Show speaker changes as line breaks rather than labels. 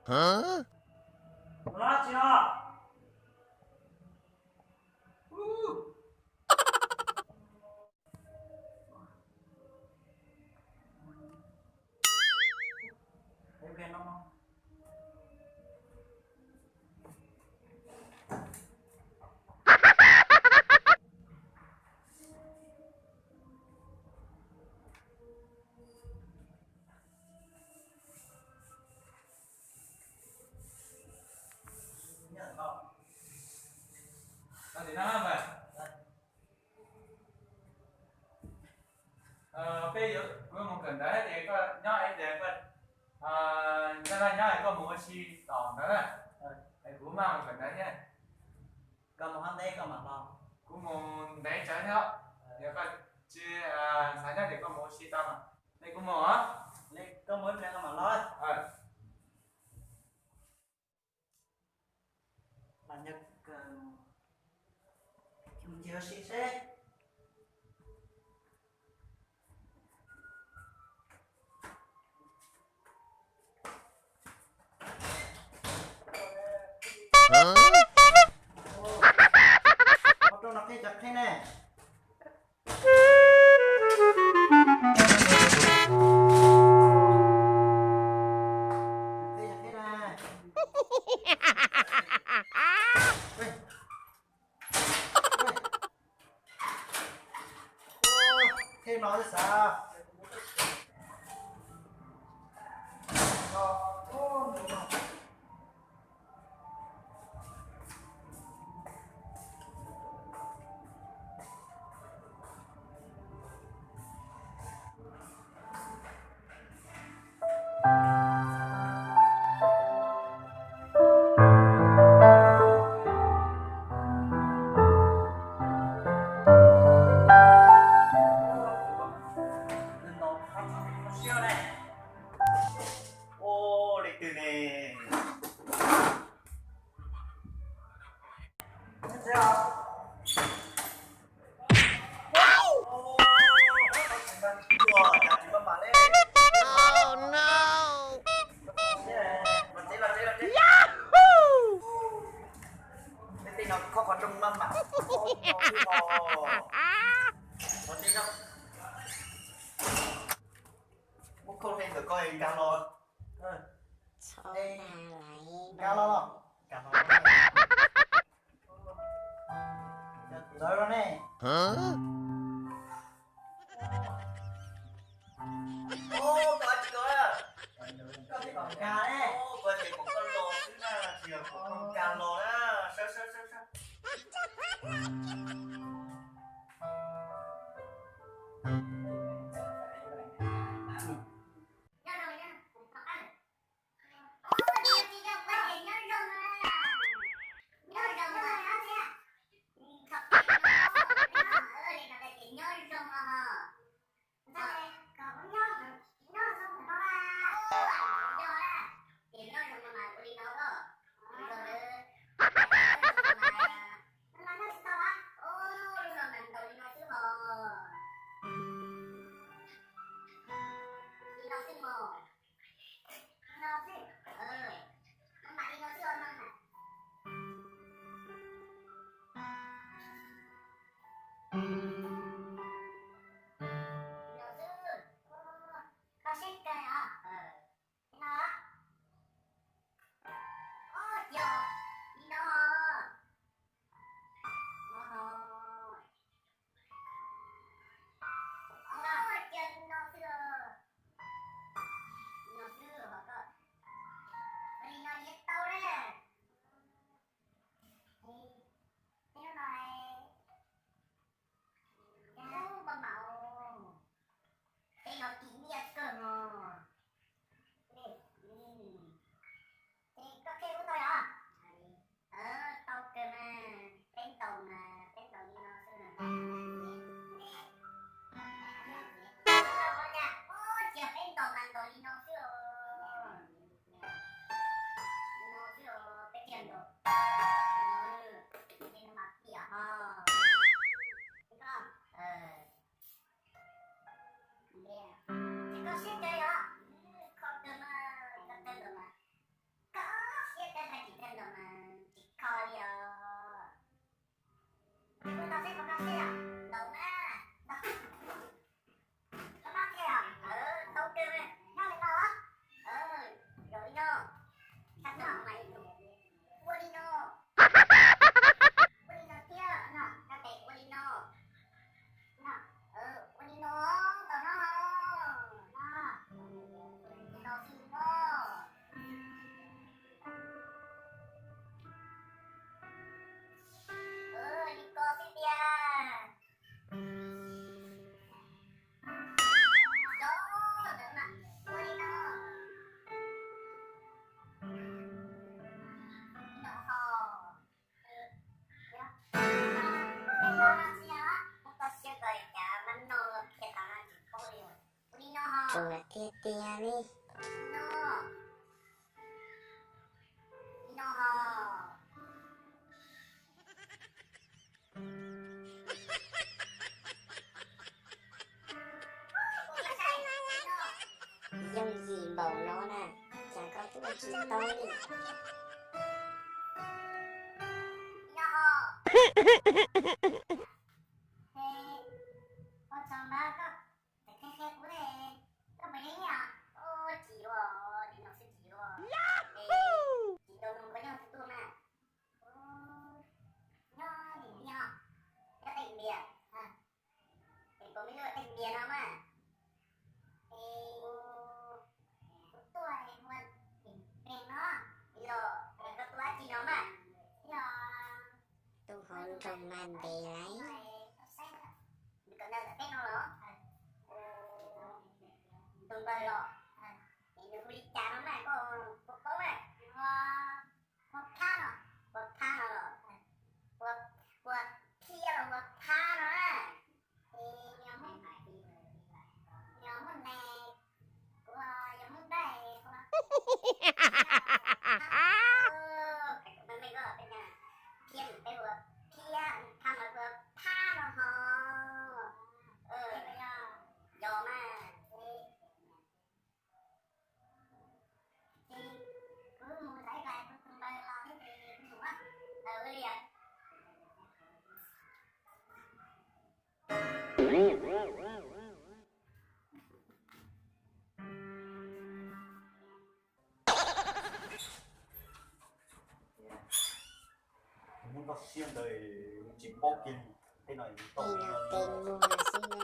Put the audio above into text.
Hả?
Nó chưa? Em khen nó. Nhận không?
Thì nó về bây giờ với một cần đấy thì có nhỏ ấy để phân cho nên nhỏ ấy có một chi tỏng đó này để cũng mang một cần đấy nhé
Cầm một hand đây, cầm mặt lòng.
cũng một đấy trái nhá để có chia sáng nhá để có một chi tỏng đây cũng một á
Lấy có mới lên cầm mặt nói. Là nhật chúng chưa xí xế.
Hả?
Có trông nó cái chặt thế nè. Cái chặt thế nè. Ui. Ui. Thêm nói là sao? Nó siêu này. Ô, lịch từ này. Thấy không? Ô, chặt chỉ con bà lên.
Oh no!
Mình chỉ là chỉ.
Yahoo!
Cái tin nó có còn trong mâm mà. Ôi, nó tin không? Bút không thêm được coi cao rồi. Ê, cao lo. Cao lo. Rồi rồi nè.
Hả?
Ô, coi chị coi à. Có cái còn cao đấy. Ô, coi chị cũng con lồ chứ là chiều cũng con cao lồ đó. Sao sao sao sao.
Kim bầu nó nè, chẳng có thứ gì tôi đi.
Con chó ba có cái khe cú này có mấy nhỉ? Ô chỉ rồi, thì nó sẽ chỉ rồi. Chỉ đâu nó có nhau thứ tuôn à? Nho thì nho, cái thành bìa, thì có mấy cái thành bìa đâu mà? Thì tuổi mình mình nó, rồi cái tuổi chỉ nó mà, rồi
Tôi hôn trong man bì lấy.
còn đang là cái nó đó tôi bay rồi thì đừng đi chạm nó này có này có tha rồi có tha rồi có kia rồi có tha rồi á thì nhóm hôm này của nhóm hôm đây mình có bên nhà thiên cái vừa kia tham là vừa tha rồi hò giờ mà thì cứ mua thấy bài cứ tung bài lo thế thì cũng quá bây giờ
muốn có xiên đời chỉ bóp kia thế này
Thì nó tiền mua mà xin nè.